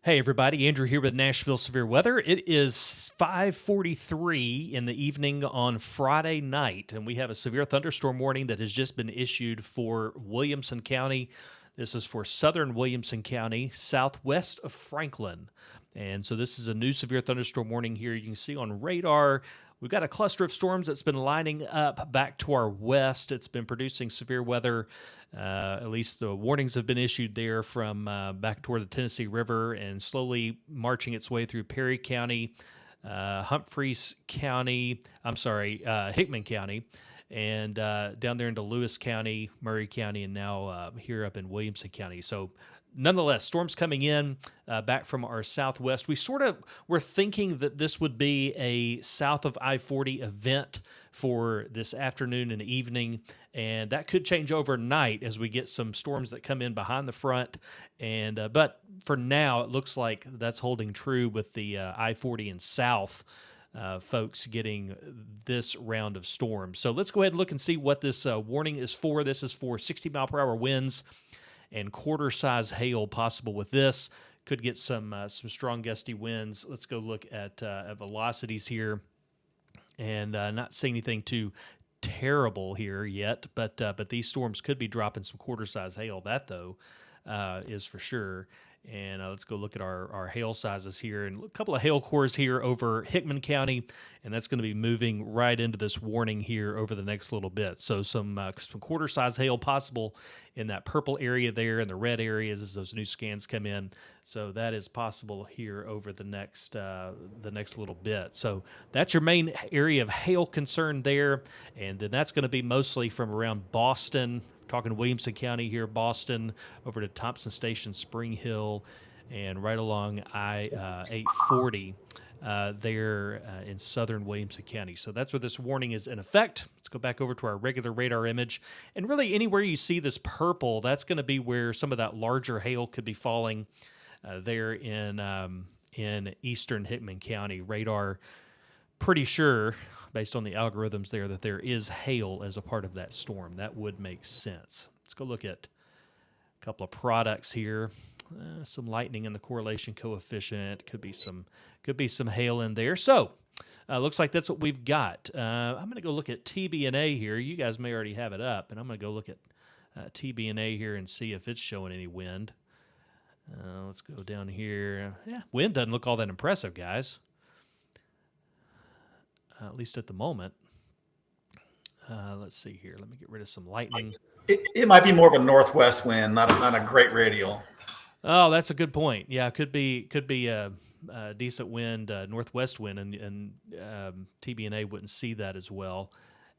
Hey everybody, Andrew here with Nashville Severe Weather. It is 5:43 in the evening on Friday night, and we have a severe thunderstorm warning that has just been issued for Williamson County. This is for southern Williamson County, southwest of Franklin. And so this is a new severe thunderstorm warning here. You can see on radar, we've got a cluster of storms that's been lining up back to our west. It's been producing severe weather. At least the warnings have been issued there from back toward the Tennessee River and slowly marching its way through Perry County, Hickman County, and down there into Lewis County, Murray County, and now here up in Williamson County. So nonetheless, storms coming in back from our southwest. We sort of were thinking that this would be a south of I-40 event for this afternoon and evening, and that could change overnight as we get some storms that come in behind the front. And but for now, it looks like that's holding true with the I-40 and south folks getting this round of storms. So let's go ahead and look and see what this warning is for. This is for 60-mile-per-hour winds and quarter-size hail possible with this. Could get some strong gusty winds. Let's go look at velocities here, and not seeing anything too terrible here yet, but these storms could be dropping some quarter-size hail. That, though, is for sure. And let's go look at our hail sizes here. And a couple of hail cores here over Hickman County, and that's going to be moving right into this warning here over the next little bit. So some quarter-size hail possible in that purple area there and the red areas as those new scans come in. So that is possible here over the next little bit. So that's your main area of hail concern there. And then that's going to be mostly from around Boston, talking Williamson County here, Boston, over to Thompson Station, Spring Hill, and right along I-840 there in southern Williamson County. So that's where this warning is in effect. Let's go back over to our regular radar image. And really anywhere you see this purple, that's going to be where some of that larger hail could be falling there in eastern Hickman County. Radar pretty sure, based on the algorithms there, that there is hail as a part of that storm. That would make sense. Let's go look at a couple of products here. Some lightning in the correlation coefficient. Could be some hail in there. So looks like that's what we've got. I'm going to go look at TBNA here. You guys may already have it up, and I'm going to go look at TBNA here and see if it's showing any wind. Let's go down here. Yeah, wind doesn't look all that impressive, guys. At least at the moment. Let's see here. Let me get rid of some lightning. It might be more of a northwest wind, not a great radial. Oh, that's a good point. Yeah, could be a decent wind, northwest wind, and TBNA wouldn't see that as well.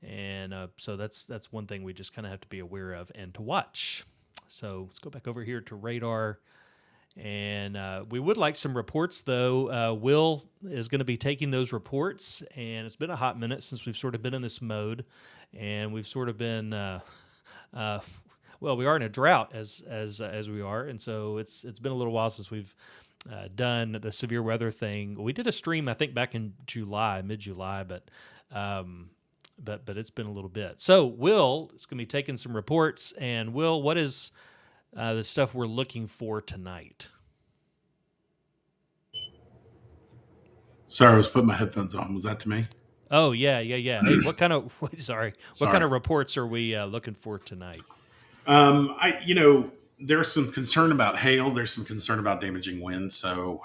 And so that's one thing we just kind of have to be aware of and to watch. So let's go back over here to radar. And we would like some reports, though. Will is going to be taking those reports, and it's been a hot minute since we've sort of been in this mode, and we've sort of been, we are in a drought as we are, and so it's been a little while since we've done the severe weather thing. We did a stream, I think, back in mid-July, but it's been a little bit. So Will is going to be taking some reports, and Will, what is the stuff we're looking for tonight? Sorry, I was putting my headphones on. Was that to me? Oh, yeah. Hey, what kind of reports are we looking for tonight? There's some concern about hail. There's some concern about damaging wind. So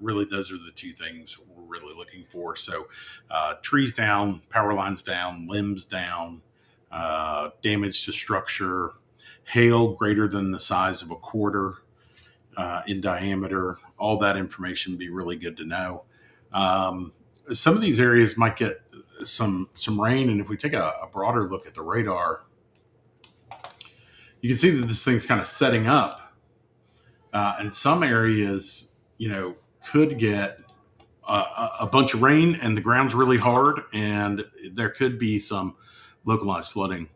really, those are the two things we're really looking for. So trees down, power lines down, limbs down, damage to structure, hail greater than the size of a quarter in diameter. All that information would be really good to know. Some of these areas might get some rain, and if we take a broader look at the radar, you can see that this thing's kind of setting up. And some areas, could get a bunch of rain, and the ground's really hard, and there could be some localized flooding.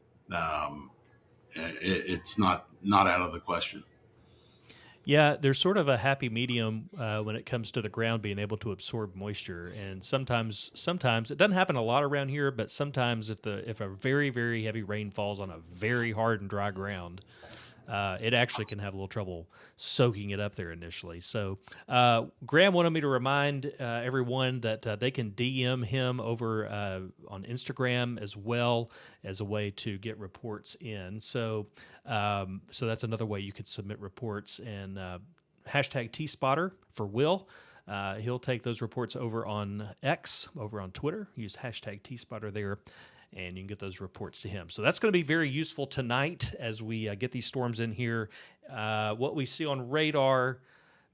It's not out of the question. Yeah, there's sort of a happy medium when it comes to the ground being able to absorb moisture, and sometimes it doesn't happen a lot around here, but sometimes if a very, very heavy rain falls on a very hard and dry ground, it actually can have a little trouble soaking it up there initially. So Graham wanted me to remind everyone that they can DM him over on Instagram as well as a way to get reports in. So so that's another way you could submit reports, and hashtag TSpotter for Will. He'll take those reports over on X, over on Twitter. Use hashtag TSpotter there, and you can get those reports to him. So that's going to be very useful tonight as we get these storms in here. What we see on radar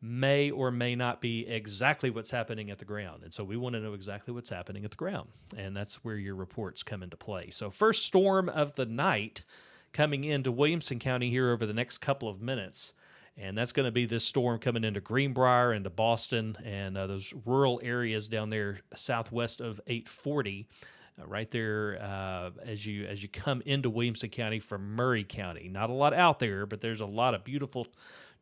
may or may not be exactly what's happening at the ground. And so we want to know exactly what's happening at the ground. And that's where your reports come into play. So first storm of the night coming into Williamson County here over the next couple of minutes. And that's going to be this storm coming into Greenbrier, into Boston, and those rural areas down there southwest of 840, right there as you come into Williamson County from Murray County. Not a lot out there, but there's a lot of beautiful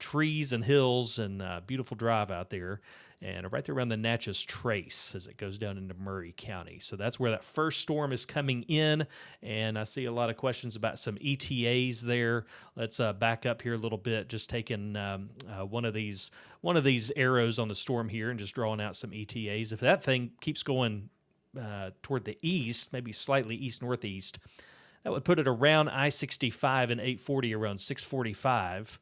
trees and hills and beautiful drive out there. And right there around the Natchez Trace as it goes down into Murray County. So that's where that first storm is coming in. And I see a lot of questions about some ETAs there. Let's back up here a little bit, just taking one of these arrows on the storm here and just drawing out some ETAs. If that thing keeps going toward the east, maybe slightly east-northeast, that would put it around I-65 and 840 around 645.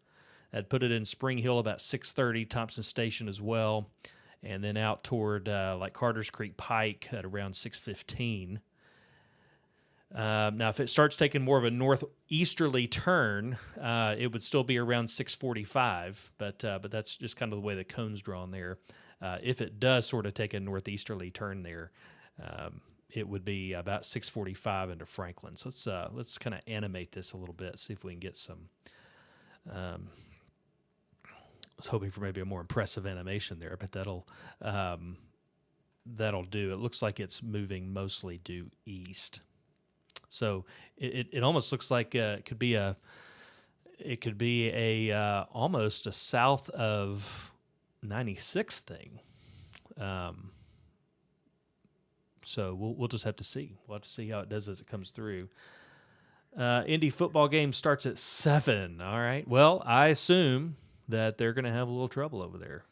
That'd put it in Spring Hill about 630, Thompson Station as well, and then out toward like Carter's Creek Pike at around 615. Now, if it starts taking more of a northeasterly turn, it would still be around 645, but that's just kind of the way the cone's drawn there. If it does sort of take a northeasterly turn there, it would be about 645 into Franklin. So let's kind of animate this a little bit, see if we can get some. I was hoping for maybe a more impressive animation there, but that'll do. It looks like it's moving mostly due east. So it almost looks like it could be a almost a south of 96 thing. So we'll just have to see. We'll have to see how it does as it comes through. Indy football game starts at 7. All right. Well, I assume that they're going to have a little trouble over there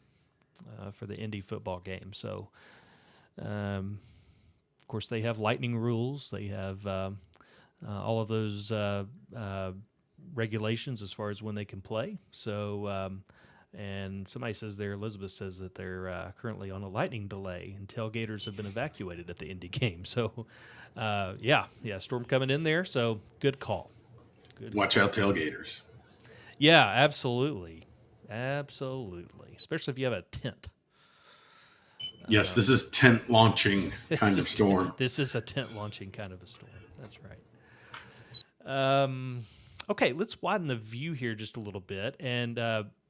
for the Indy football game. So, of course, they have lightning rules. They have all of those regulations as far as when they can play. So, and somebody says there, Elizabeth says that they're currently on a lightning delay, and tailgaters have been evacuated at the Indy game. So, yeah, storm coming in there. So, good call. Watch out, tailgaters. Yeah, absolutely. Absolutely. Especially if you have a tent. Yes, this is tent launching kind of storm. This is a tent launching kind of a storm. That's right. Okay, let's widen the view here just a little bit. And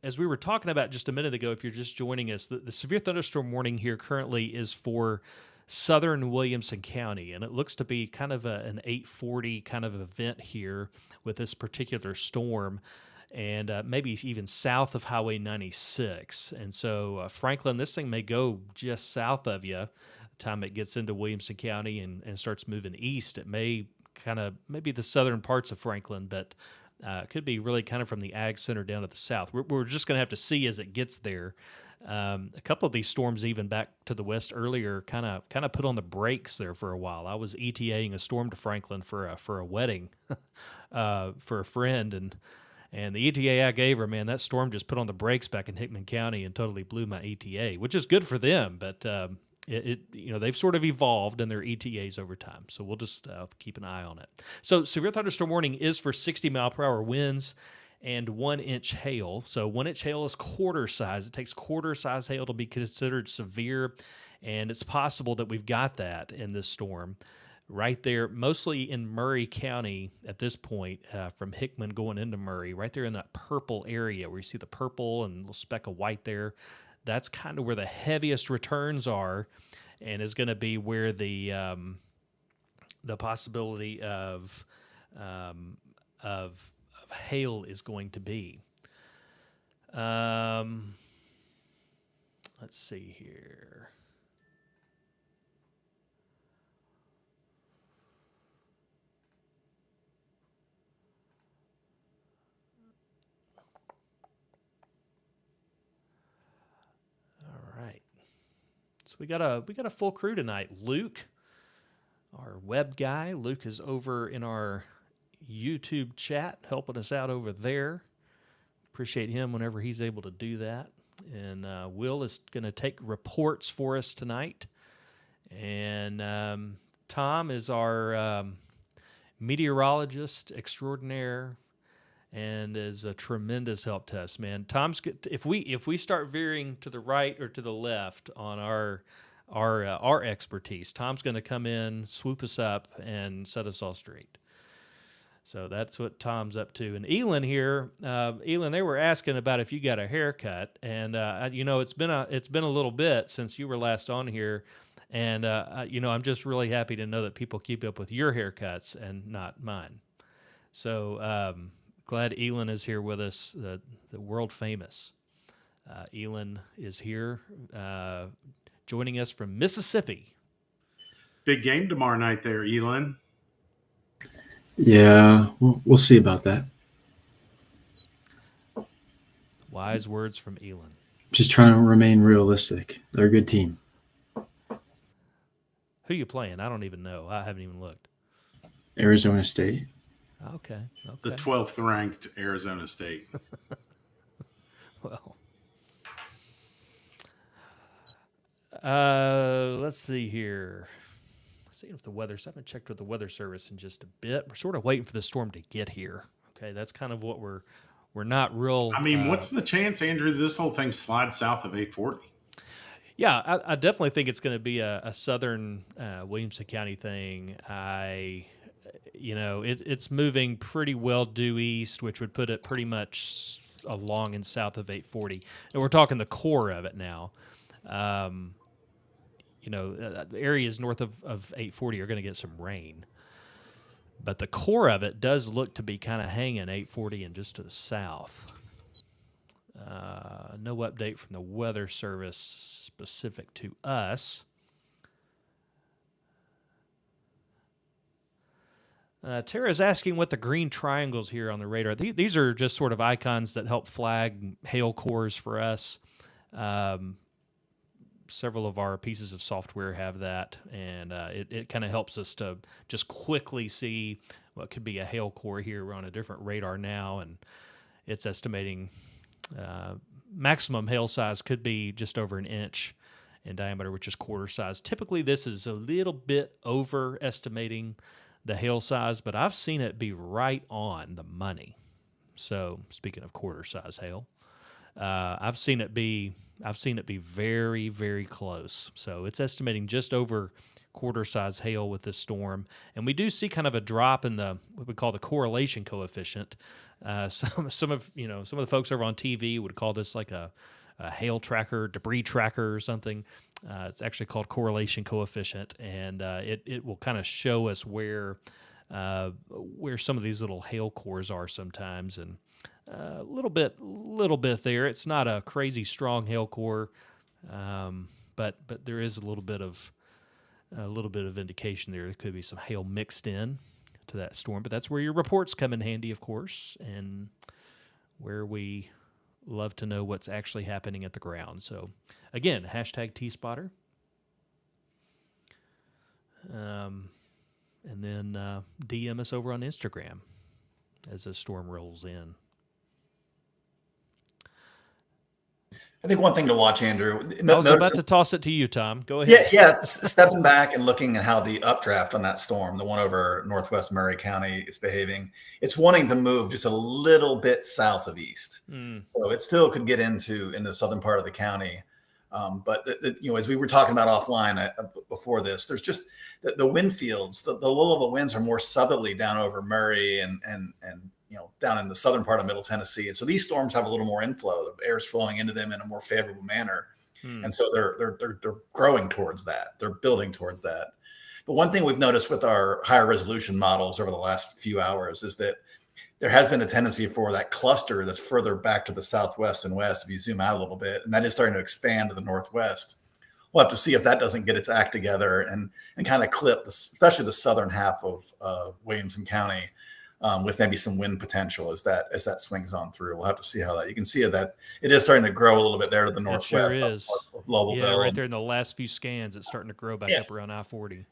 as we were talking about just a minute ago, if you're just joining us, the severe thunderstorm warning here currently is for southern Williamson County, and it looks to be kind of an 840 kind of event here with this particular storm, and maybe even south of Highway 96. And so, Franklin, this thing may go just south of you. By the time it gets into Williamson County and starts moving east, it may maybe the southern parts of Franklin, but it could be really kind of from the ag center down to the south. We're just going to have to see as it gets there. A couple of these storms, even back to the west earlier, kind of put on the brakes there for a while. I was ETAing a storm to Franklin for a wedding for a friend, and the ETA I gave her, man, that storm just put on the brakes back in Hickman County and totally blew my ETA, which is good for them. But they've sort of evolved in their ETAs over time. So we'll just keep an eye on it. So severe thunderstorm warning is for 60-mile-per-hour winds and 1-inch hail. So 1-inch hail is quarter size. It takes quarter size hail to be considered severe, and it's possible that we've got that in this storm. Right there, mostly in Murray County at this point, from Hickman going into Murray, right there in that purple area where you see the purple and a little speck of white there. That's kind of where the heaviest returns are, and is going to be where the possibility of hail is going to be. Let's see here. we got a full crew tonight. Luke, our web guy, Luke is over in our YouTube chat helping us out over there. Appreciate him whenever he's able to do that. And Will is going to take reports for us tonight. And Tom is our meteorologist extraordinaire and is a tremendous help to us, man. Tom's if we start veering to the right or to the left on our expertise, Tom's going to come in, swoop us up, and set us all straight. So that's what Tom's up to. And Elin here, Elin, they were asking about if you got a haircut, and it's been a little bit since you were last on here, and I'm just really happy to know that people keep up with your haircuts and not mine. So glad Elin is here with us, the world famous. Elin is here, joining us from Mississippi. Big game tomorrow night there, Elin. Yeah, we'll see about that. Wise words from Elin. Just trying to remain realistic. They're a good team. Who you playing? I don't even know. I haven't even looked. Arizona State. Okay. The 12th ranked Arizona State. Well, let's see here. See if the weather. So I haven't checked with the weather service in just a bit. We're sort of waiting for the storm to get here. Okay, that's kind of what we're not real. I mean, what's the chance, Andrew, this whole thing slides south of 840? Yeah, I definitely think it's going to be a southern Williamson County thing. It's moving pretty well due east, which would put it pretty much along and south of 840. And we're talking the core of it now. The areas north of 840 are going to get some rain. But the core of it does look to be kind of hanging 840 and just to the south. No update from the weather service specific to us. Tara's asking what the green triangles here on the radar. These are just sort of icons that help flag hail cores for us. Several of our pieces of software have that, and it kind of helps us to just quickly see what could be a hail core here. We're on a different radar now, and it's estimating maximum hail size could be just over an inch in diameter, which is quarter size. Typically, this is a little bit overestimating the hail size, but I've seen it be right on the money. So, speaking of quarter size hail, I've seen it be very, very close. So it's estimating just over quarter size hail with this storm, and we do see kind of a drop in what we call the correlation coefficient. Some of the folks over on TV would call this like a hail tracker, debris tracker, or something. It's actually called correlation coefficient, and it will kind of show us where some of these little hail cores are sometimes, and a little bit there. It's not a crazy strong hail core, but there is a little bit of indication there. There could be some hail mixed in to that storm, but that's where your reports come in handy, of course, and where we love to know what's actually happening at the ground. So, again, hashtag T-Spotter. And then DM us over on Instagram as the storm rolls in. I think one thing to watch, Andrew. I was about to toss it to you, Tom. Go ahead. Yeah. Stepping back and looking at how the updraft on that storm, the one over northwest Murray County, is behaving. It's wanting to move just a little bit south of east, so it still could get into the southern part of the county. But as we were talking about offline before this, there's just the wind fields. The low-level winds are more southerly down over Murray and down in the southern part of Middle Tennessee. And so these storms have a little more inflow. The air's flowing into them in a more favorable manner. And so they're growing towards that. They're building towards that. But one thing we've noticed with our higher resolution models over the last few hours is that there has been a tendency for that cluster that's further back to the southwest and west, if you zoom out a little bit, and that is starting to expand to the northwest. We'll have to see if that doesn't get its act together and kind of clip, especially the southern half of Williamson County, with maybe some wind potential as that swings on through. We'll have to see how that. You can see that it is starting to grow a little bit there to the northwest. It sure is. Yeah, Lobelville. right there in the last few scans, it's starting to grow back Yeah. up around I-40.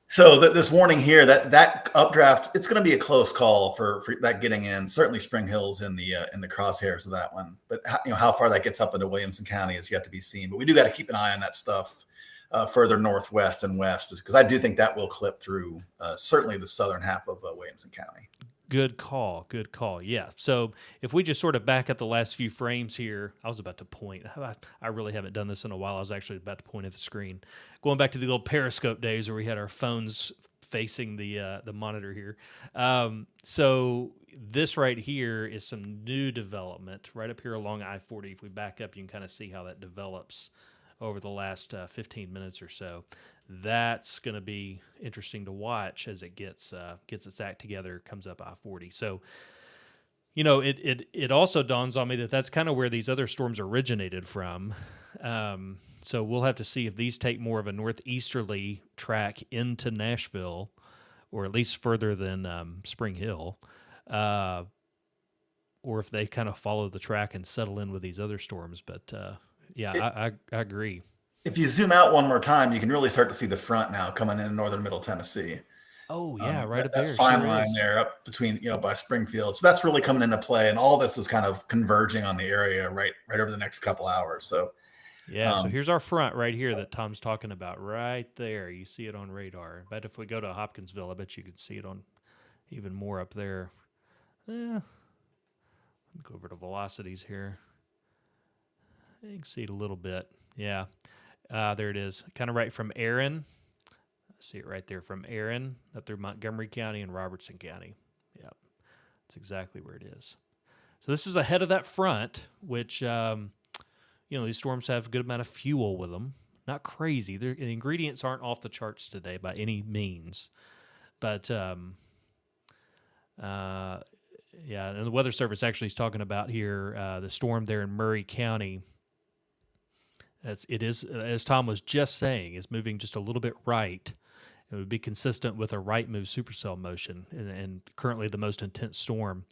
So this warning here, that updraft, it's going to be a close call for that getting in. Certainly, Spring Hill's in the crosshairs of that one, but how far that gets up into Williamson County is yet to be seen. But we do got to keep an eye on that stuff further northwest and west, because I do think that will clip through certainly the southern half of Williamson County. Good call. Good call. Yeah. So if we just sort of back up the last few frames here, I was about to point. I really haven't done this in a while. I was actually about to point at the screen. Going back to the old Periscope days where we had our phones facing the monitor here. So this right here is some new development right up here along I-40. If we back up, you can kind of see how that develops over the last 15 minutes or so. That's going to be interesting to watch as it gets its act together, comes up I-40. So, it also dawns on me that that's kind of where these other storms originated from. So we'll have to see if these take more of a northeasterly track into Nashville, or at least further than Spring Hill, or if they kind of follow the track and settle in with these other storms. But I agree. If you zoom out one more time, you can really start to see the front now coming in northern middle Tennessee. Oh yeah, right up that there. fine Sure line is. there up between by Springfield. So that's really coming into play, and all this is kind of converging on the area right over the next couple hours. So yeah, so here's our front right here that Tom's talking about right there. You see it on radar. But if we go to Hopkinsville, I bet you could see it on even more up there. Let me go over to velocities here. You can see it a little bit. Yeah. There it is. Kind of right from Aaron. I see it right there from Aaron up through Montgomery County and Robertson County. Yep. That's exactly where it is. So this is ahead of that front, which, these storms have a good amount of fuel with them. Not crazy. The ingredients aren't off the charts today by any means. But, and the Weather Service actually is talking about here the storm there in Murray County. It is, as Tom was just saying, is moving just a little bit right. It would be consistent with a right move supercell motion, and currently the most intense storm.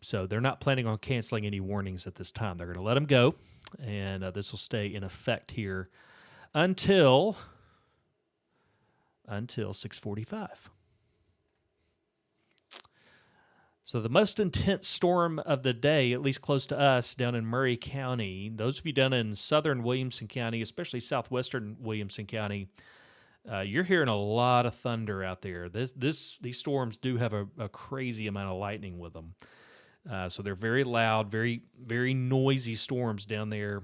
So they're not planning on canceling any warnings at this time. They're going to let them go, and this will stay in effect here until 6:45. So the most intense storm of the day, at least close to us, down in Murray County. Those of you down in southern Williamson County, especially southwestern Williamson County, you're hearing a lot of thunder out there. These storms do have a crazy amount of lightning with them. So they're very loud, very, very noisy storms down there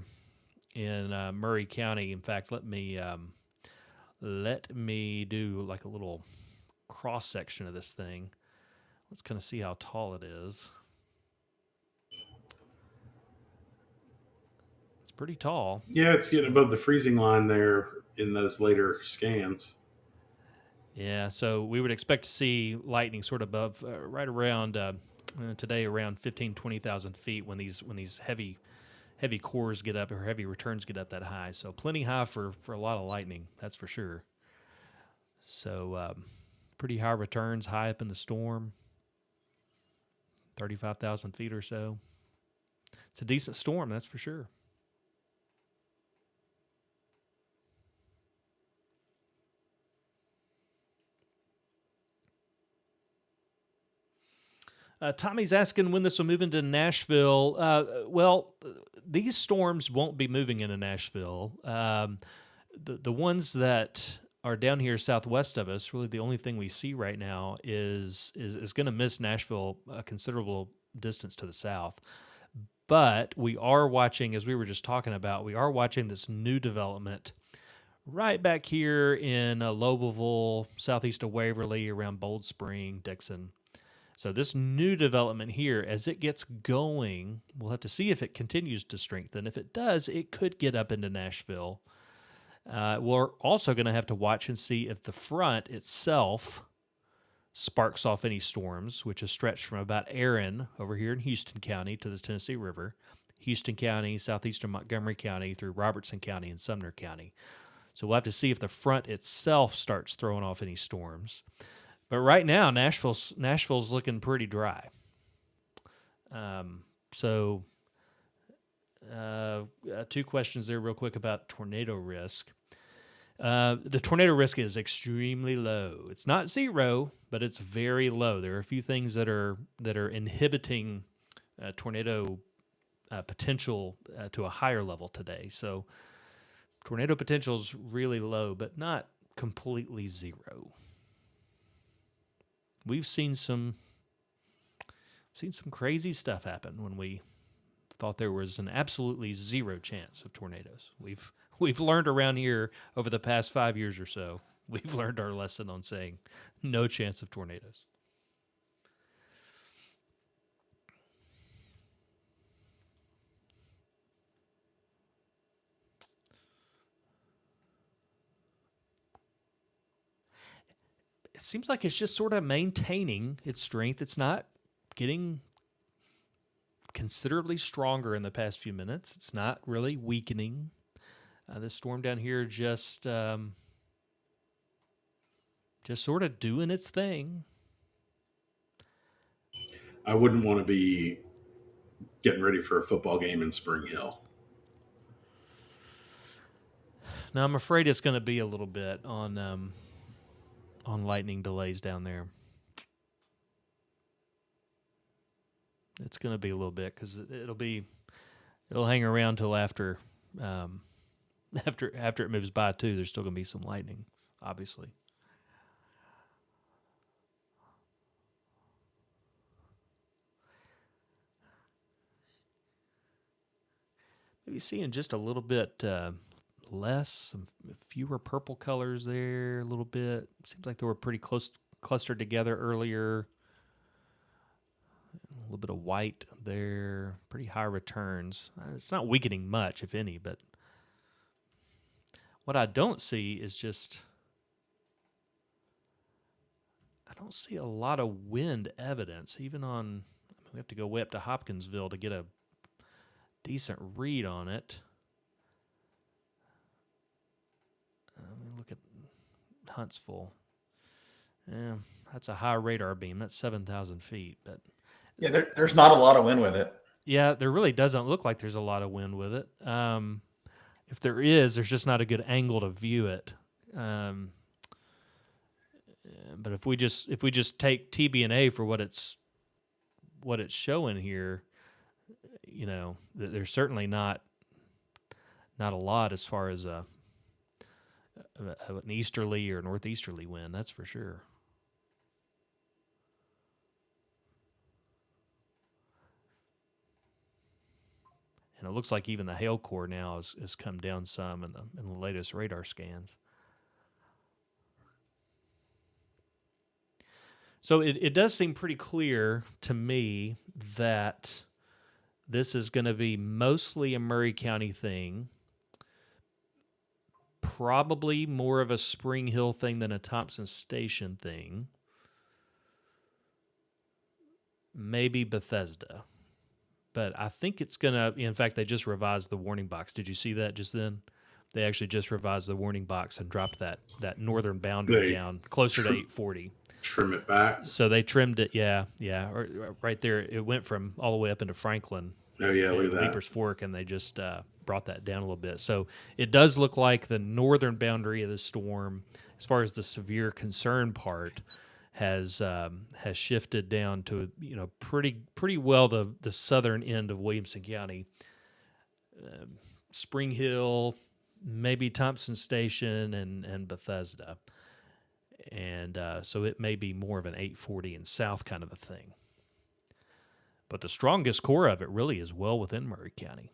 in Murray County. In fact, let me do like a little cross section of this thing. Let's kind of see how tall it is. It's pretty tall. Yeah, it's getting above the freezing line there in those later scans. Yeah, so we would expect to see lightning sort of above, right around today, around 20,000 feet when these heavy cores get up, or heavy returns get up that high. So plenty high for a lot of lightning, that's for sure. So pretty high returns, high up in the storm. 35,000 feet or so. It's a decent storm, that's for sure. Tommy's asking when this will move into Nashville. Well, these storms won't be moving into Nashville. The ones that are down here southwest of us, really the only thing we see right now is going to miss Nashville a considerable distance to the south. But we are watching, as we were just talking about, we are watching this new development right back here in Lobelville, southeast of Waverly, around Bold Spring, Dixon. So this new development here, as it gets going, we'll have to see if it continues to strengthen. If it does, it could get up into Nashville. We're also going to have to watch and see if the front itself sparks off any storms, which is stretched from about Aaron over here in Houston County to the Tennessee River, Houston County, southeastern Montgomery County, through Robertson County and Sumner County. So we'll have to see if the front itself starts throwing off any storms. But right now, Nashville's looking pretty dry. So two questions there real quick about tornado risk. The tornado risk is extremely low. It's not zero, but it's very low. There are a few things that are inhibiting tornado potential to a higher level today. So tornado potential is really low, but not completely zero. We've seen some crazy stuff happen when we thought there was an absolutely zero chance of tornadoes. We've learned around here over the past 5 years or so. We've learned our lesson on saying no chance of tornadoes. It seems like it's just sort of maintaining its strength. It's not getting considerably stronger in the past few minutes. It's not really weakening. This storm down here just sort of doing its thing. I wouldn't want to be getting ready for a football game in Spring Hill. Now I'm afraid it's going to be a little bit on lightning delays down there. It's going to be a little bit because it'll hang around till after it moves by too. There's still going to be some lightning, obviously. Maybe seeing just a little bit less, some fewer purple colors there. A little bit. Seems like they were pretty close clustered together earlier. A little bit of white there. Pretty high returns. It's not weakening much, if any, but what I don't see is just, I don't see a lot of wind evidence, even on, we have to go way up to Hopkinsville to get a decent read on it. Let me look at Huntsville. Yeah, that's a high radar beam. That's 7,000 feet. But yeah, there's not a lot of wind with it. Yeah, there really doesn't look like there's a lot of wind with it. If there is, there's just not a good angle to view it. But if we just take TB&A for what it's showing here, you know, there's certainly not a lot as far as an easterly or northeasterly wind. That's for sure. And it looks like even the hail core now has come down some in the latest radar scans. So it does seem pretty clear to me that this is going to be mostly a Murray County thing, probably more of a Spring Hill thing than a Thompson Station thing, maybe Bethesda. But I think it's going to, in fact, they just revised the warning box. Did you see that just then? They actually just revised the warning box and dropped that northern boundary down closer to 840. Trim it back. So they trimmed it, yeah. Right there, it went from all the way up into Franklin. Oh, yeah, look at that. Leapers Fork, and they just brought that down a little bit. So it does look like the northern boundary of the storm, as far as the severe concern part, has shifted down to, you know, pretty well the southern end of Williamson County. Spring Hill, maybe Thompson Station, and Bethesda. And so it may be more of an 840 and south kind of a thing. But the strongest core of it really is well within Murray County.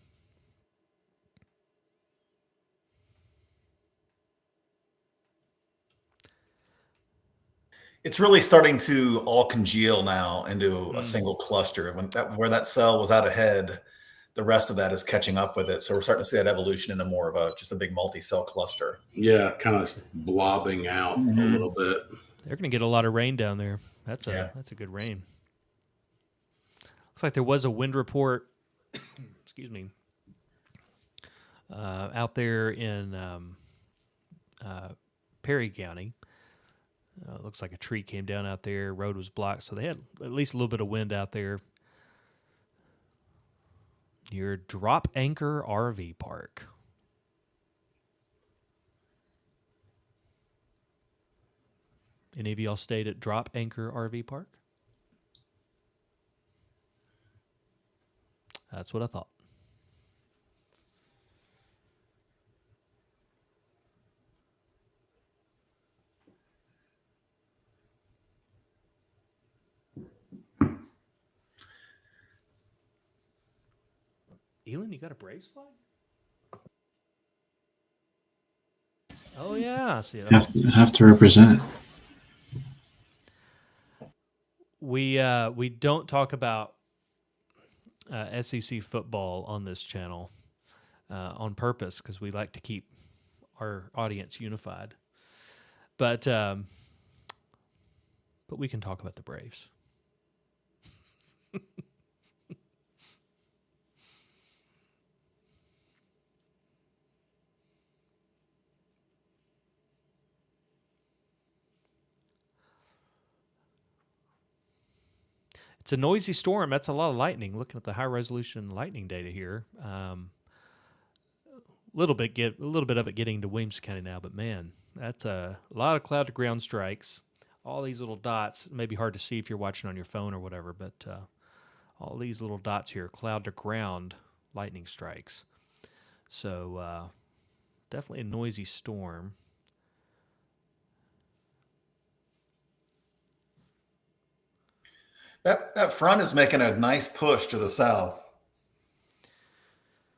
It's really starting to all congeal now into a single cluster. Where that cell was out ahead, the rest of that is catching up with it. So we're starting to see that evolution into more of just a big multi-cell cluster. Yeah, kind of blobbing out a little bit. They're going to get a lot of rain down there. That's a good rain. Looks like there was a wind report. Excuse me. Out there in Perry County. Looks like a tree came down out there. Road was blocked, so they had at least a little bit of wind out there. Your Drop Anchor RV Park. Any of y'all stayed at Drop Anchor RV Park? That's what I thought. Elon, you got a Braves flag? Oh yeah, I see it. Have to represent. We don't talk about SEC football on this channel on purpose because we like to keep our audience unified. But we can talk about the Braves. It's a noisy storm. That's a lot of lightning. Looking at the high resolution lightning data here, a little bit of it getting to Williamson County now. But man, that's a lot of cloud to ground strikes. All these little dots. It may be hard to see if you're watching on your phone or whatever, but all these little dots here, cloud to ground lightning strikes. So definitely a noisy storm. That front is making a nice push to the south.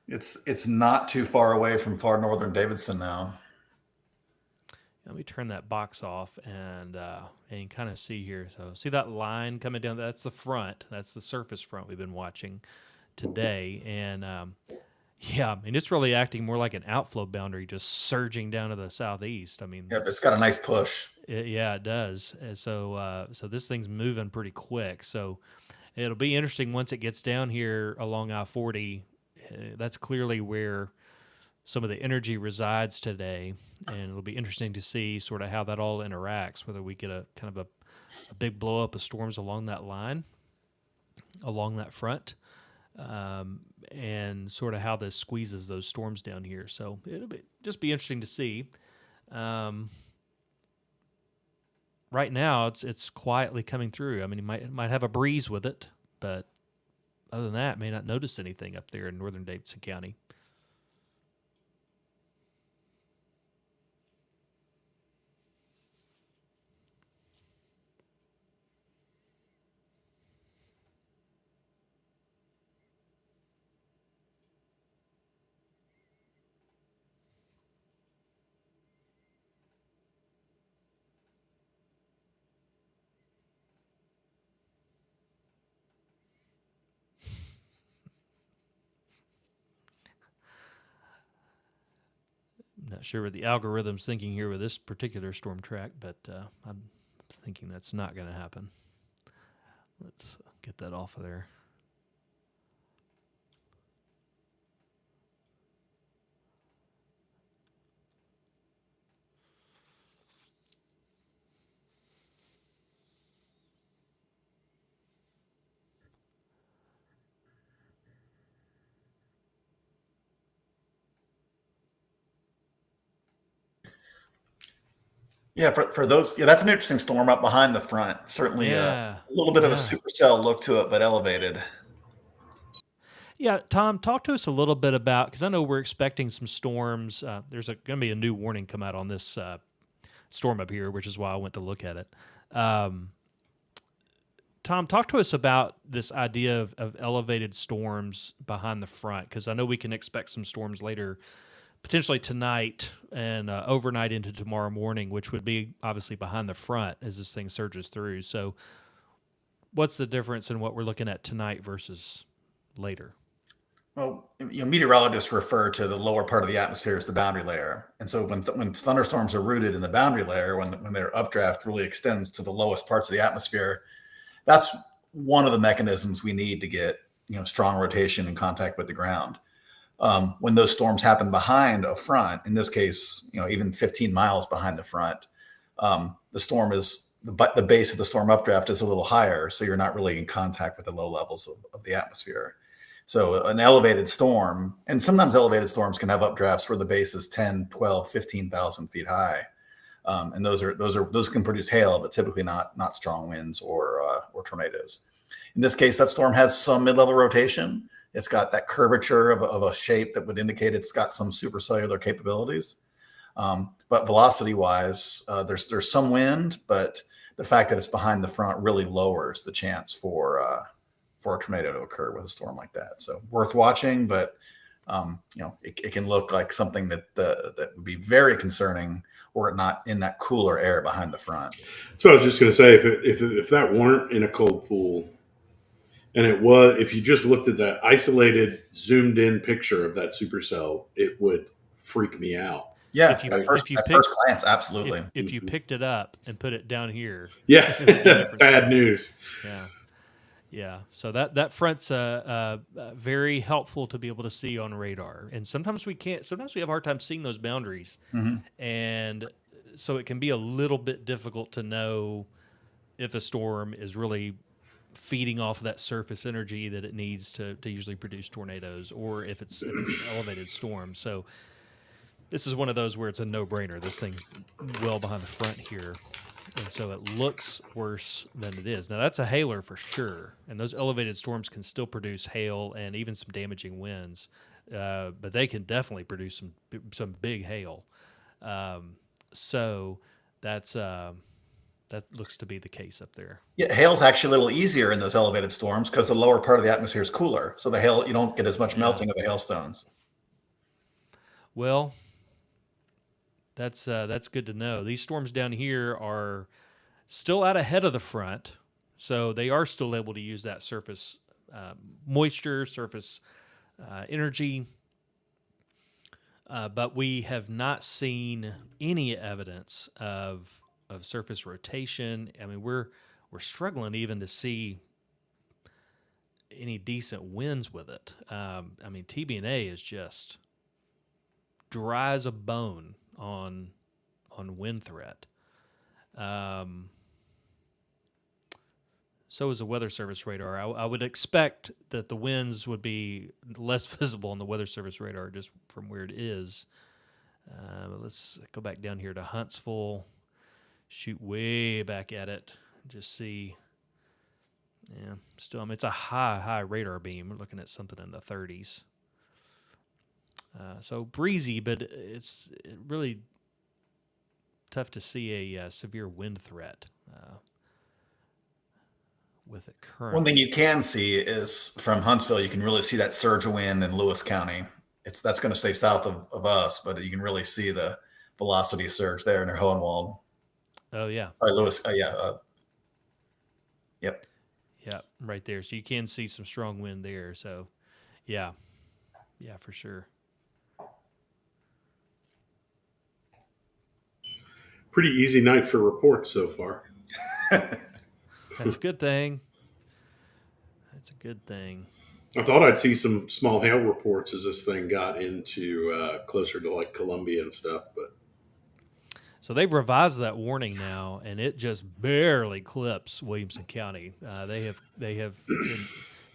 It's not too far away from far northern Davidson now. Let me turn that box off and kind of see here. So see that line coming down? That's the front. That's the surface front we've been watching today. And yeah, I mean, it's really acting more like an outflow boundary, just surging down to the southeast. I mean, Yep, it's got a nice push. Yeah, it does. And so this thing's moving pretty quick. So it'll be interesting once it gets down here along I-40. That's clearly where some of the energy resides today, and it'll be interesting to see sort of how that all interacts, whether we get a kind of a big blow up of storms along that line, along that front, and sort of how this squeezes those storms down here. So it'll just be interesting to see. Right now, it's quietly coming through. I mean, it might have a breeze with it, but other than that, may not notice anything up there in northern Davidson County. Not sure what the algorithm's thinking here with this particular storm track, but I'm thinking that's not going to happen. Let's get that off of there. Yeah, for those, yeah, that's an interesting storm up behind the front. Certainly Yeah, a little bit of a yeah. supercell look to it, but elevated. Yeah, Tom, talk to us a little bit about, because I know we're expecting some storms. There's going to be a new warning come out on this storm up here, which is why I went to look at it. Tom, talk to us about this idea of elevated storms behind the front, because I know we can expect some storms later, potentially tonight and overnight into tomorrow morning, which would be obviously behind the front as this thing surges through. So what's the difference in what we're looking at tonight versus later? Well, meteorologists refer to the lower part of the atmosphere as the boundary layer. And so when thunderstorms are rooted in the boundary layer, when their updraft really extends to the lowest parts of the atmosphere, that's one of the mechanisms we need to get, strong rotation and contact with the ground. When those storms happen behind a front, in this case, even 15 miles behind the front, the storm is the base of the storm updraft is a little higher, so you're not really in contact with the low levels of the atmosphere. So an elevated storm, and sometimes elevated storms can have updrafts where the base is 10, 12, 15,000 feet high. And those can produce hail, but typically not strong winds or tornadoes. In this case, that storm has some mid-level rotation. It's got that curvature of a shape that would indicate it's got some supercellular capabilities. But velocity-wise, there's some wind, but the fact that it's behind the front really lowers the chance for a tornado to occur with a storm like that. So worth watching, but it can look like something that would be very concerning were it not in that cooler air behind the front. So I was just going to say, if that weren't in a cold pool, and if you just looked at that isolated, zoomed in picture of that supercell, it would freak me out. Yeah, If first glance, absolutely. If you picked it up and put it down here, Yeah, it would be a different bad story. news. Yeah. So that front's very helpful to be able to see on radar, and sometimes we can't. Sometimes we have a hard time seeing those boundaries, and so it can be a little bit difficult to know if a storm is really feeding off of that surface energy that it needs to usually produce tornadoes, or if it's an elevated storm. So this is one of those where it's a no-brainer. This thing's well behind the front here, and so it looks worse than it is. Now, that's a hailer for sure, and those elevated storms can still produce hail and even some damaging winds, but they can definitely produce some big hail. So that looks to be the case up there. Yeah, hail's actually a little easier in those elevated storms because the lower part of the atmosphere is cooler. So the hail, you don't get as much melting of the hailstones. Well, that's good to know. These storms down here are still out ahead of the front, so they are still able to use that surface moisture, surface energy. But we have not seen any evidence of surface rotation. I mean, we're struggling even to see any decent winds with it. I mean, TB&A is just dry as a bone on wind threat. So is the Weather Service radar. I would expect that the winds would be less visible on the Weather Service radar just from where it is. Let's go back down here to Huntsville, shoot way back at it, just see. Yeah, still, I mean, it's a high radar beam. We're looking at something in the 30s. So breezy, but it's really tough to see a severe wind threat with it currently. One thing you can see is from Huntsville, you can really see that surge of wind in Lewis County. That's going to stay south of us, but you can really see the velocity surge there near Hohenwald. Oh, yeah. Sorry, Lewis. Yep. Yeah, right there. So you can see some strong wind there. So, yeah, for sure. Pretty easy night for reports so far. That's a good thing. That's a good thing. I thought I'd see some small hail reports as this thing got into closer to like Columbia and stuff, but so they've revised that warning now, and it just barely clips Williamson County. They have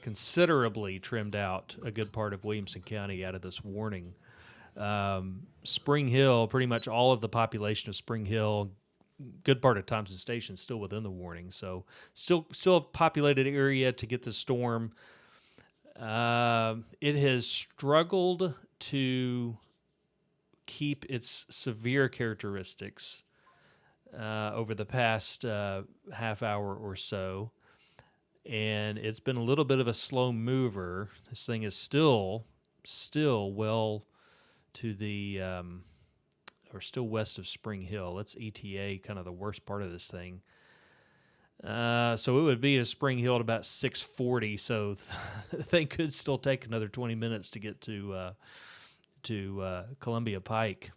considerably trimmed out a good part of Williamson County out of this warning. Spring Hill, pretty much all of the population of Spring Hill, good part of Thompson Station, still within the warning. So still a populated area to get the storm. It has struggled to keep its severe characteristics over the past half hour or so, and it's been a little bit of a slow mover. This thing is still well to the or still west of Spring Hill. That's ETA, kind of the worst part of this thing. So it would be to Spring Hill at about 6:40. So the thing could still take another 20 minutes to get to Columbia Pike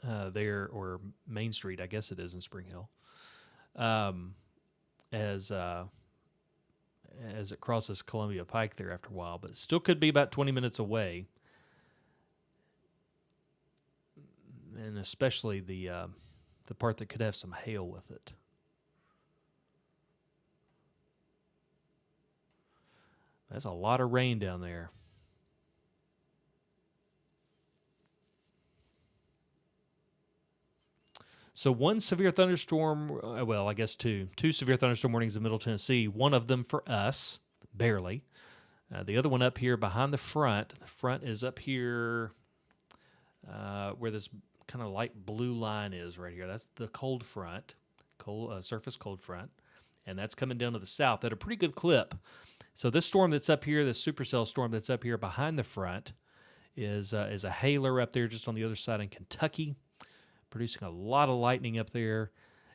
there, or Main Street, I guess it is in Spring Hill, as it crosses Columbia Pike there after a while, but it still could be about 20 minutes away, and especially the part that could have some hail with it. That's a lot of rain down there. So one severe thunderstorm, well, I guess two severe thunderstorm warnings in Middle Tennessee. One of them for us, barely. The other one up here behind the front. The front is up here where this kind of light blue line is right here. That's the cold front, surface cold front. And that's coming down to the south at a pretty good clip. So this storm that's up here, this supercell storm that's up here behind the front, is a hailer up there just on the other side in Kentucky, producing a lot of lightning up there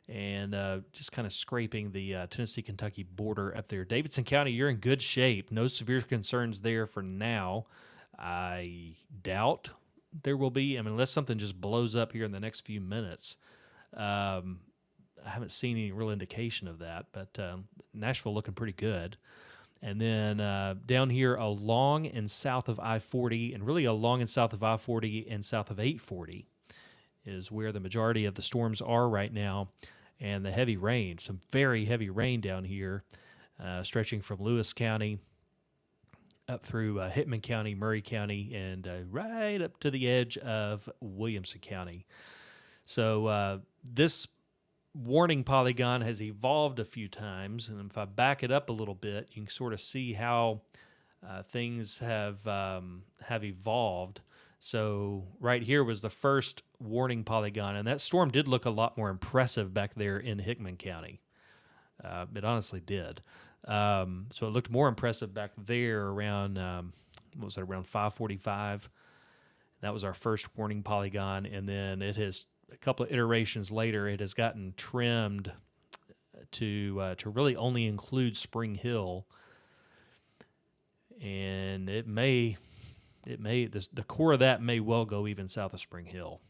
and just kind of scraping the Tennessee-Kentucky border up there. Davidson County, you're in good shape. No severe concerns there for now. I doubt there will be. I mean, unless something just blows up here in the next few minutes. I haven't seen any real indication of that, but Nashville looking pretty good. And then down here along and south of I-40, and really along and south of I-40 and south of 840 is where the majority of the storms are right now. And the heavy rain, some very heavy rain down here, stretching from Lewis County up through Hickman County, Murray County, and right up to the edge of Williamson County. So this warning polygon has evolved a few times, and if I back it up a little bit, you can sort of see how things have evolved. So right here was the first warning polygon, and that storm did look a lot more impressive back there in Hickman County. It honestly did. So it looked more impressive back there around, what was it, around 5:45. That was our first warning polygon, and then it has, a couple of iterations later, it has gotten trimmed to really only include Spring Hill, and the core of that may well go even south of Spring Hill.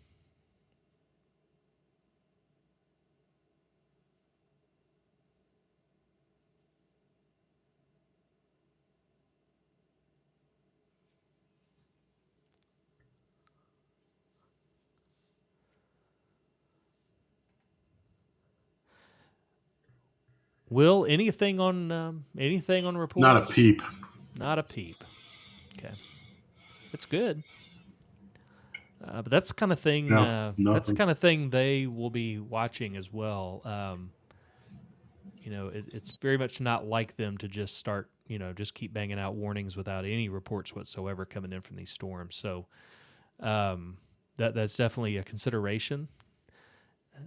Will, anything on reports? Not a peep. Not a peep. Okay, that's good. But that's the kind of thing. No, that's the nothing. kind of thing they will be watching as well. It's very much not like them to just start, just keep banging out warnings without any reports whatsoever coming in from these storms. So that's definitely a consideration.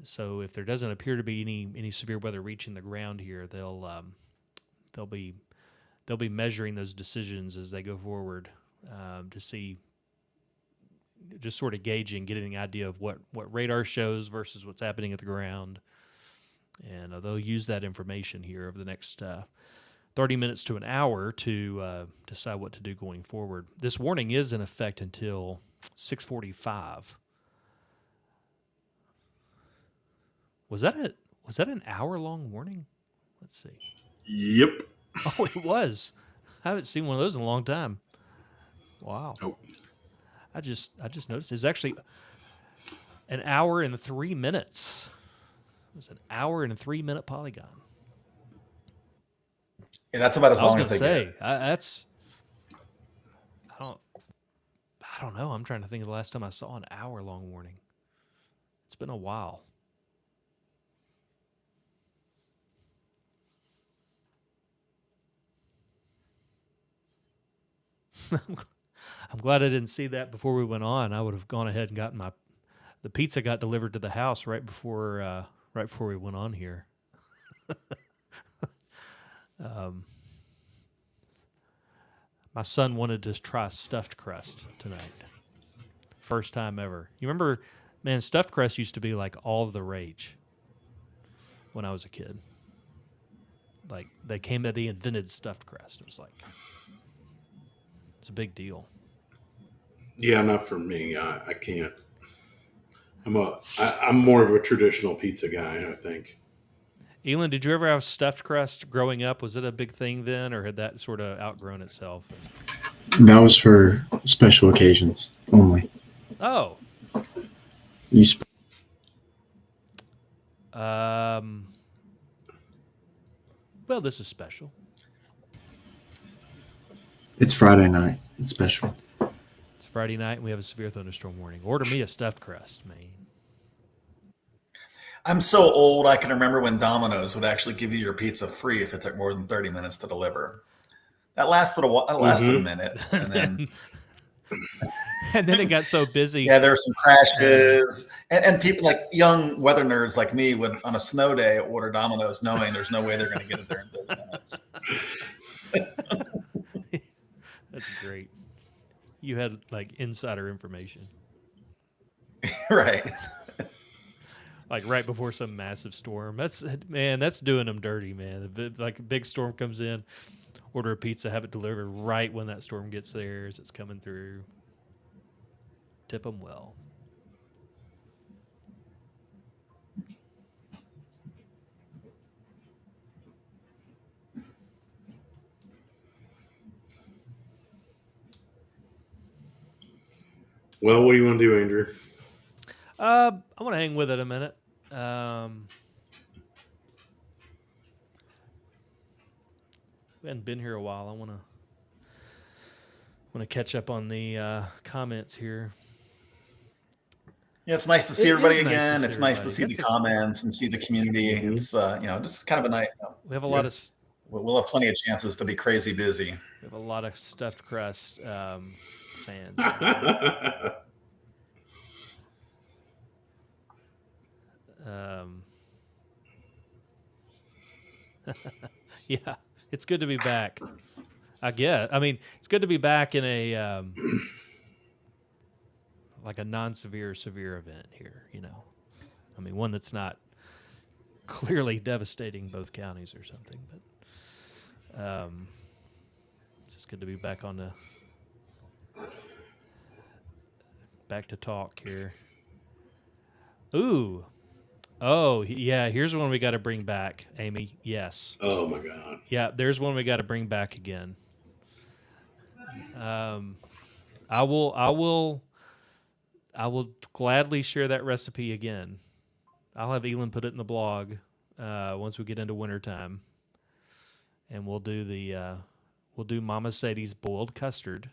So if there doesn't appear to be any severe weather reaching the ground here, they'll be measuring those decisions as they go forward to see, just sort of gauging, getting an idea of what radar shows versus what's happening at the ground, and they'll use that information here over the next 30 minutes to an hour to decide what to do going forward. This warning is in effect until 6:45. Was that an hour-long warning? Let's see. Yep. Oh, it was. I haven't seen one of those in a long time. Wow. Nope. I just noticed it's actually an hour and 3 minutes. It was an hour and 3 minute polygon. Yeah, that's about as I was long going as to they say get. I don't know. I'm trying to think of the last time I saw an hour-long warning. It's been a while. I'm glad I didn't see that before we went on. I would have gone ahead and gotten the pizza got delivered to the house right before we went on here. My son wanted to try stuffed crust tonight. First time ever. You remember, man, stuffed crust used to be like all the rage when I was a kid. Like they invented stuffed crust. It was like, it's a big deal. Yeah, not for me. I can't. I'm more of a traditional pizza guy, I think. Elin, did you ever have stuffed crust growing up? Was it a big thing then, or had that sort of outgrown itself? That was for special occasions only. Oh. You Well, this is special. It's Friday night. It's special. It's Friday night, and we have a severe thunderstorm warning. Order me a stuffed crust, man. I'm so old. I can remember when Domino's would actually give you your pizza free if it took more than 30 minutes to deliver. That lasted a while. That lasted a minute, and then And then it got so busy. yeah, there were some crashes, and people like young weather nerds like me would on a snow day order Domino's, knowing there's no way they're going to get it there in 30 minutes. That's great. You had like insider information, Right. like right before some massive storm. That's doing them dirty, man. Like a big storm comes in, order a pizza, have it delivered right when that storm gets there as it's coming through. Tip them well. Well, what do you want to do, Andrew? I want to hang with it a minute. We hadn't been here a while. I want to catch up on the comments here. Yeah, it's nice to see It everybody is nice to again. see It's nice to everybody. see the comments and see the community. Mhm. It's just kind of a night. We have a lot of We'll have plenty of chances to be crazy busy. we have a lot of stuffed crust fans. Yeah, it's good to be back. I guess. I mean, it's good to be back in a like a non-severe severe event here. I mean, one that's not clearly devastating both counties or something. But it's just good to be back on back to talk here. Ooh. Oh, yeah, here's one we got to bring back, Amy. Yes. Oh my God. Yeah, there's one we got to bring back again. I will gladly share that recipe again. I'll have Elin put it in the blog once we get into wintertime. And we'll do Mama Sadie's boiled custard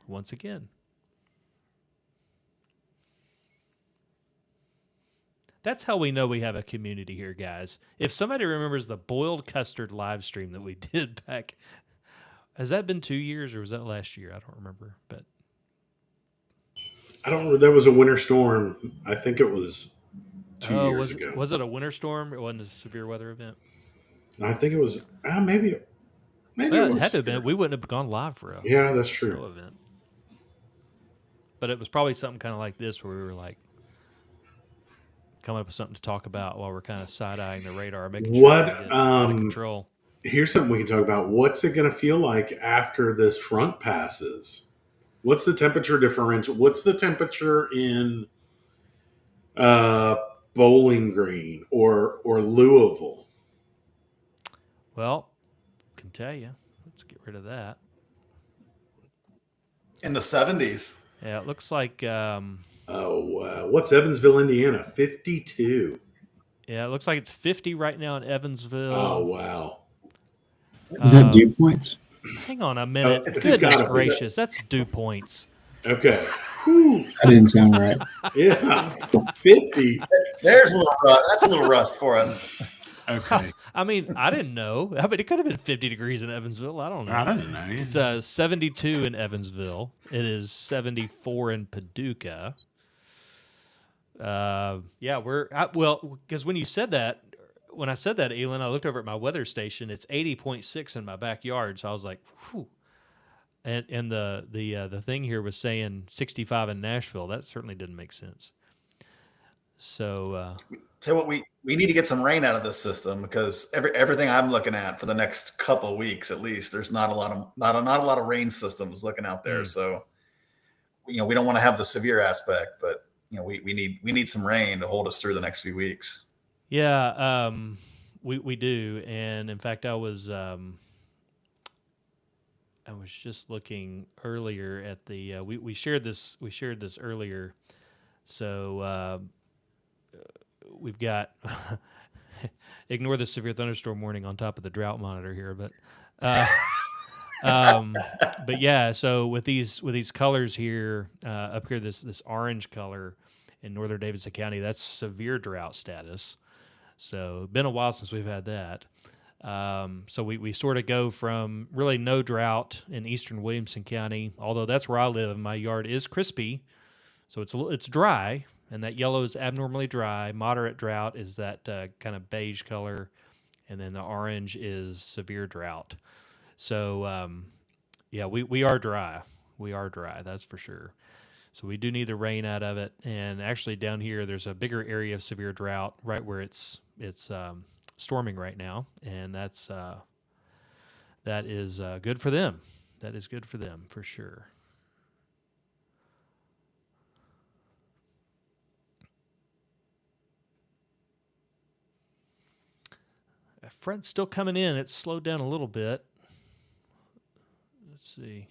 once again. That's how we know we have a community here, guys. If somebody remembers the boiled custard live stream that we did back, has that been 2 years or was that last year? I don't remember, but I don't remember. There was a winter storm. I think it was 2 years ago. Was it a winter storm? It wasn't a severe weather event. I think it was maybe Well, it it was. had to have been. We wouldn't have gone live for a Yeah, that's snow true. event. But it was probably something kind of like this, where we were like coming up with something to talk about while we're kind of side-eyeing the radar, making sure What, we get out of control. Here's something we can talk about. What's it going to feel like after this front passes? What's the temperature differential? What's the temperature in Bowling Green or Louisville? Well, I can tell you. Let's get rid of that. In the 70s. Yeah, it looks like What's Evansville, Indiana? 52. yeah, it looks like it's 50 right now in Evansville. Oh, wow. Is that dew points? Hang on a minute. it's Goodness gotta be. gracious, that's dew points. Okay. Whew. That didn't sound right. Yeah. 50. There's a little rust. That's a little rust for us. Okay. I mean, I didn't know. I mean, it could have been 50 degrees in Evansville. I don't know. I don't know. It's 72 in Evansville. It is 74 in Paducah. Because when I said that, Elin, I looked over at my weather station. It's 80.6 in my backyard. So I was like, whew. And the thing here was saying 65 in Nashville. That certainly didn't make sense. So Tell you what, we need to get some rain out of this system, because everything I'm looking at for the next couple of weeks at least, there's not a lot of rain systems looking out there. So we don't want to have the severe aspect, but we need some rain to hold us through the next few weeks. yeah, we do. And in fact, I was just looking earlier at the we shared this earlier. So we've got ignore the severe thunderstorm warning on top of the drought monitor here, but But yeah, so with these colors here, up here, this orange color in northern Davidson County, that's severe drought status. So been a while since we've had that. So we sort of go from really no drought in eastern Williamson County, although that's where I live. My yard is crispy, so it's dry, and that yellow is abnormally dry. Moderate drought is that kind of beige color, and then the orange is severe drought. So yeah, we are dry. We are dry, that's for sure. So we do need the rain out of it. And actually, down here, there's a bigger area of severe drought right where it's storming right now, and that is good for them. That is good for them for sure. A front's still coming in. It's slowed down a little bit. Let's see.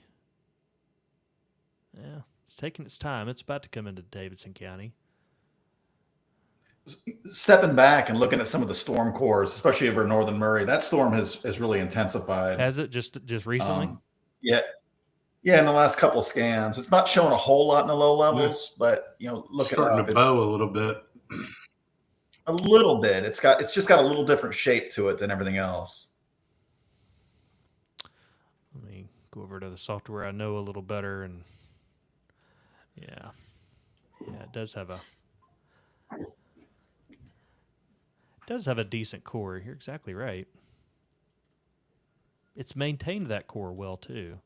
Yeah, it's taking its time. It's about to come into Davidson County. Stepping back and looking at some of the storm cores, especially over northern Murray, that storm has really intensified. Has it just recently? Yeah, yeah. In the last couple of scans, it's not showing a whole lot in the low levels, but looking Starting up, to bow a little bit. a little bit. It's just got a little different shape to it than everything else. Let me go over to the software I know a little better, and yeah, it does have a decent core. You're exactly right. It's maintained that core well too.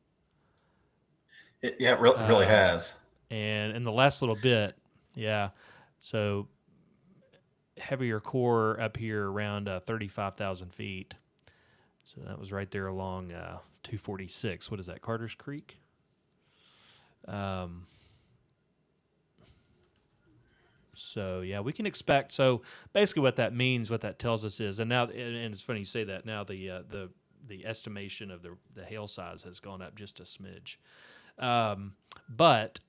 It really has. And in the last little bit, yeah. So heavier core up here around 35,000 feet. So that was right there along 246. What is that, Carter's Creek? So yeah, we can expect. So basically, what that means, what that tells us is, and now, and it's funny you say that. Now the estimation of the hail size has gone up just a smidge. But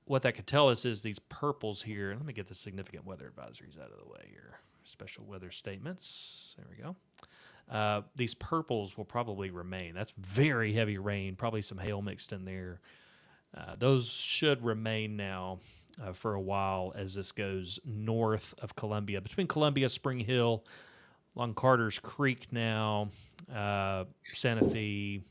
what that could tell us is these purples here. Let me get the significant weather advisories out of the way here. Special weather statements. There we go. These purples will probably remain. That's very heavy rain, probably some hail mixed in there. Those should remain now for a while as this goes north of Columbia, between Columbia, Spring Hill, along Carter's Creek now, Santa Fe.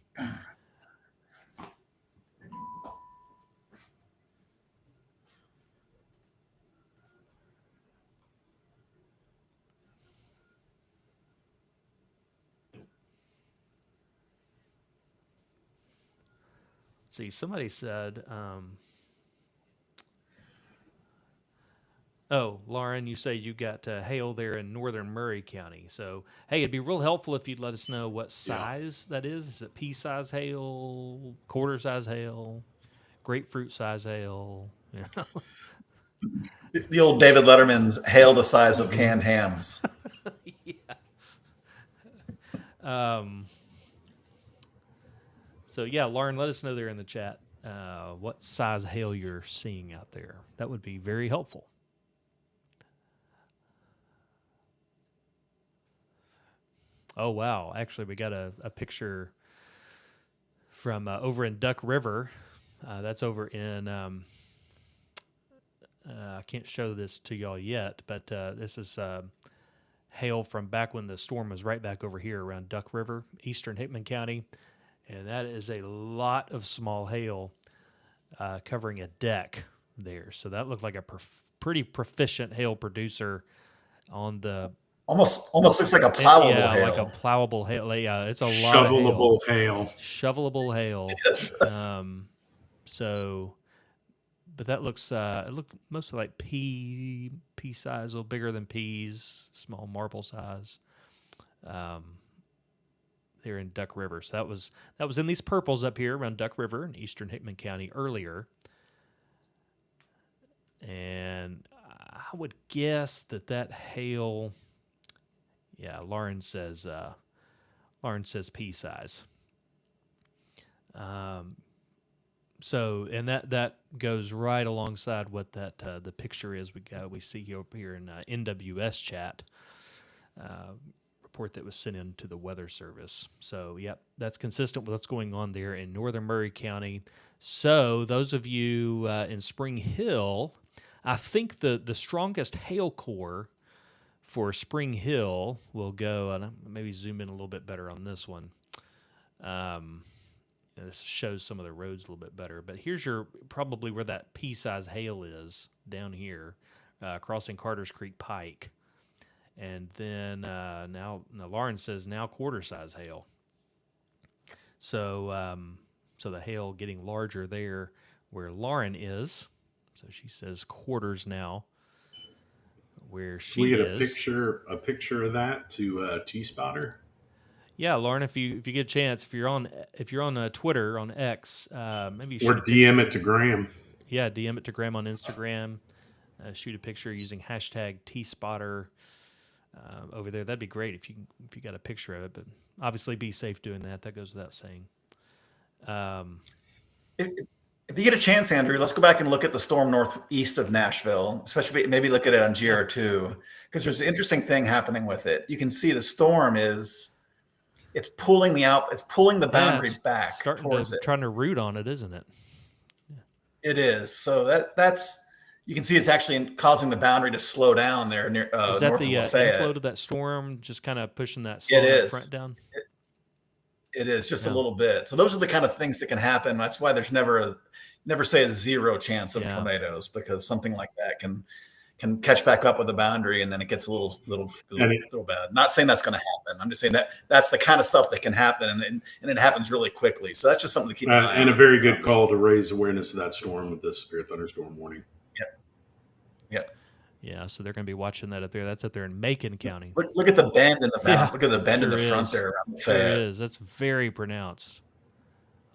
See, somebody said, oh, Lauren, you say you got hail there in northern Murray County. So, hey, it'd be real helpful if you'd let us know what size that is. Is it pea-size hail, quarter-size hail, grapefruit size hail? You know? The old David Letterman's hail the size of canned hams. Yeah. So yeah, Lauren, let us know there in the chat what size hail you're seeing out there. That would be very helpful. Oh wow! Actually, we got a picture from over in Duck River. That's over in. I can't show this to y'all yet, but this is hail from back when the storm was right back over here around Duck River, eastern Hickman County. And that is a lot of small hail covering a deck there. So that looked like a pretty proficient hail producer on the... Almost looks like a plowable hail. Like a plowable hail. Yeah, it's a lot of hail. Shovelable hail. So, but that looks, it looked mostly like pea size, a little bigger than peas, small marble size. There in Duck River. So that was in these purples up here around Duck River in eastern Hickman County earlier. And I would guess that hail, yeah, Lauren says pea size. So, and that goes right alongside what that the picture is we see up here in NWS chat. report that was sent in to the Weather Service. So, yep, that's consistent with what's going on there in northern Murray County. So, those of you in Spring Hill, I think the strongest hail core for Spring Hill will go, and maybe zoom in a little bit better on this one. This shows some of the roads a little bit better, but here's probably where that pea-size hail is down here, crossing Carter's Creek Pike. And then now Lauren says now quarter-size hail. So so the hail getting larger there where Lauren is. So she says quarters now where she we get is. a picture of that to T-Spotter. Yeah, Lauren, if you get a chance, if you're on Twitter, on X, maybe you Or shoot DM it to Graham. Yeah, DM it to Graham on Instagram. Shoot a picture using hashtag T-Spotter over there. That'd be great if you got a picture of it. But obviously, be safe doing that. That goes without saying. If you get a chance, Andrew, let's go back and look at the storm northeast of Nashville, especially maybe look at it on GR2, because there's an interesting thing happening with it. You can see the storm it's pulling the boundary back towards it. Trying to root on it, isn't it? Yeah. It is. So that's you can see it's actually causing the boundary to slow down there near is that north the of Lafayette. inflow to that storm, just kind of pushing that front down? It is just a little bit. So those are the kind of things that can happen. That's why there's never say a zero chance of tornadoes, because something like that can catch back up with the boundary, and then it gets a little bad. Not saying that's going to happen. I'm just saying that's the kind of stuff that can happen, and it happens really quickly. So that's just something to keep an eye on. And a very good call to raise awareness of that storm with the severe thunderstorm warning. Yep. Yeah, so they're going to be watching that up there. That's up there in Macon County. Look at the bend in the back. Yeah, look at the bend in the front there. Sure is. That's very pronounced.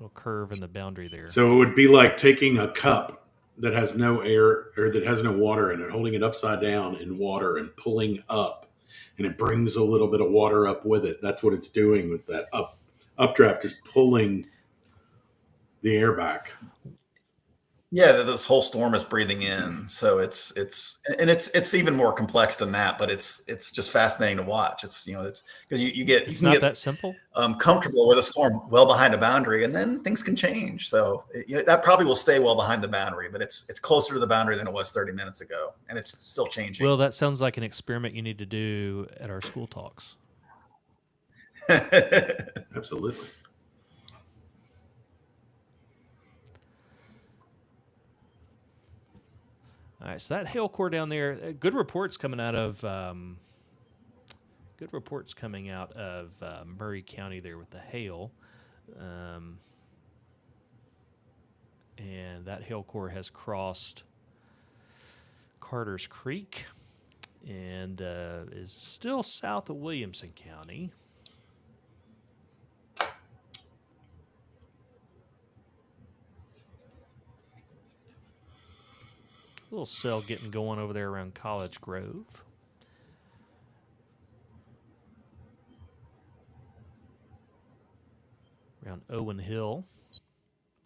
Little curve in the boundary there. So it would be like taking a cup that has no air or that has no water in it, holding it upside down in water and pulling up, and it brings a little bit of water up with it. That's what it's doing with that updraft, is pulling the air back. Yeah, this whole storm is breathing in, so it's even more complex than that. But it's just fascinating to watch. It's because you get it's not that simple. Comfortable with a storm well behind a boundary, and then things can change. So that probably will stay well behind the boundary, but it's closer to the boundary than it was 30 minutes ago, and it's still changing. Well, that sounds like an experiment you need to do at our school talks. Absolutely. All right, so that hail core down there, good reports coming out of Murray County there with the hail, and that hail core has crossed Carter's Creek and is still south of Williamson County. Little cell getting going over there around College Grove. Around Owen Hill,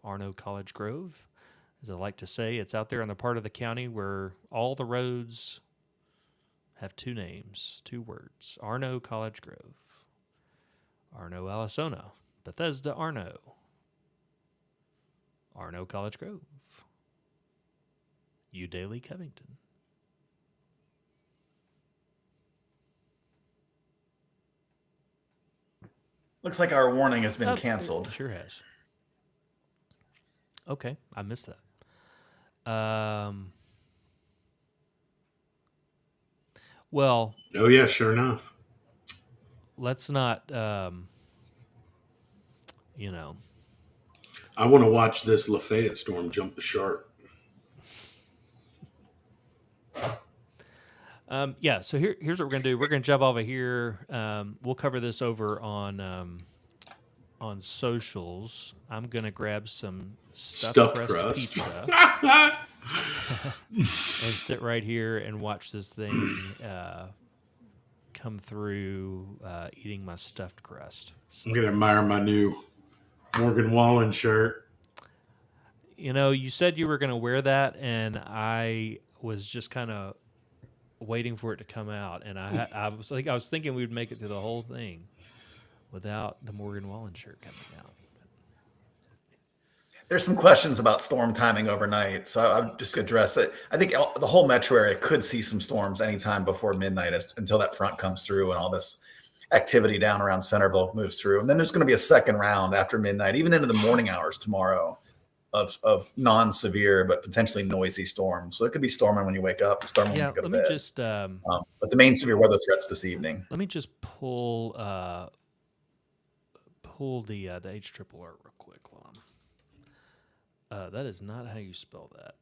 Arno College Grove. As I like to say, it's out there on the part of the county where all the roads have two names, two words. Arno College Grove. Arno Alisona. Bethesda Arno. Arno College Grove. Daly Covington. Looks like our warning has been canceled. It sure has. Okay, I missed that. Well. Oh yeah, sure enough. Let's not. I want to watch this Lafayette storm jump the shark. Yeah, so here's what we're going to do. We're going to jump over here. We'll cover this over on socials. I'm going to grab some stuffed crust pizza and sit right here and watch this thing come through eating my stuffed crust. So, I'm going to admire my new Morgan Wallen shirt. You said you were going to wear that, and I was just kind of waiting for it to come out, and I was thinking we would make it through the whole thing without the Morgan Wallen shirt coming out. There's some questions about storm timing overnight, so I'll just address it. I think the whole metro area could see some storms anytime before midnight until that front comes through and all this activity down around Centerville moves through. And then there's going to be a second round after midnight, even into the morning hours tomorrow of non-severe but potentially noisy storms. So it could be storming when you wake up, storming when you go to bed. But the main severe weather threats this evening. Let me just pull the HRRR real quick while I'm. That is not how you spell that.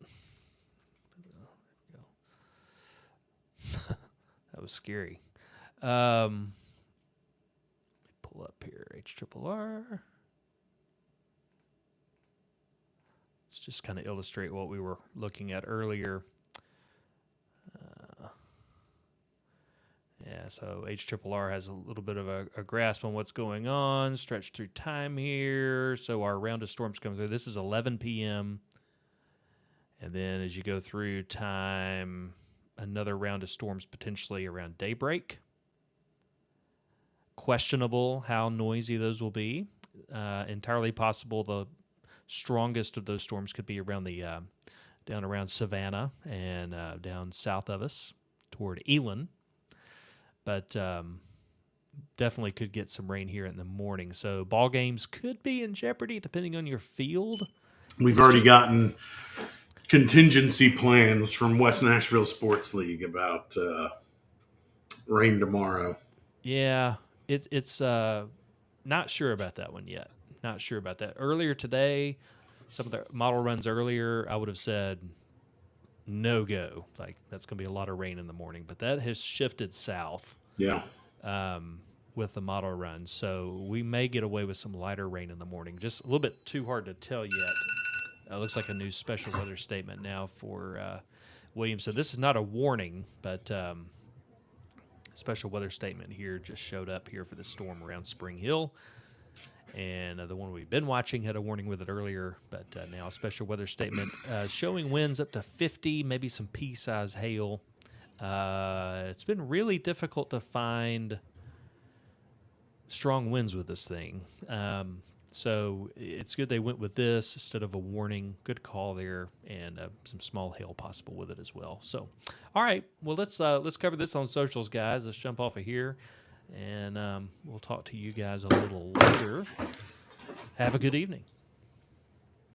That was scary. Let me pull up here HRRR. Let's just kind of illustrate what we were looking at earlier. Yeah, so HRRR has a little bit of a grasp on what's going on, stretched through time here. So our round of storms come through. This is 11 p.m. And then as you go through time, another round of storms potentially around daybreak. Questionable how noisy those will be. Entirely possible the strongest of those storms could be around down around Savannah and down south of us toward Elon. But definitely could get some rain here in the morning. So ball games could be in jeopardy depending on your field. We've already gotten contingency plans from West Nashville Sports League about rain tomorrow. Yeah, it's not sure about that one yet. Not sure about that. Earlier today, some of the model runs earlier, I would have said no go. Like that's going to be a lot of rain in the morning, but that has shifted south. Yeah. With the model runs, so we may get away with some lighter rain in the morning. Just a little bit too hard to tell yet. Looks like a new special weather statement now for Williams. So this is not a warning, but special weather statement here just showed up here for the storm around Spring Hill. And the one we've been watching had a warning with it earlier, but now a special weather statement showing winds up to 50, maybe some pea-size hail. It's been really difficult to find strong winds with this thing. So it's good they went with this instead of a warning. Good call there, and some small hail possible with it as well. So, all right, well let's cover this on socials, guys. Let's jump off of here, and we'll talk to you guys a little later. Have a good evening.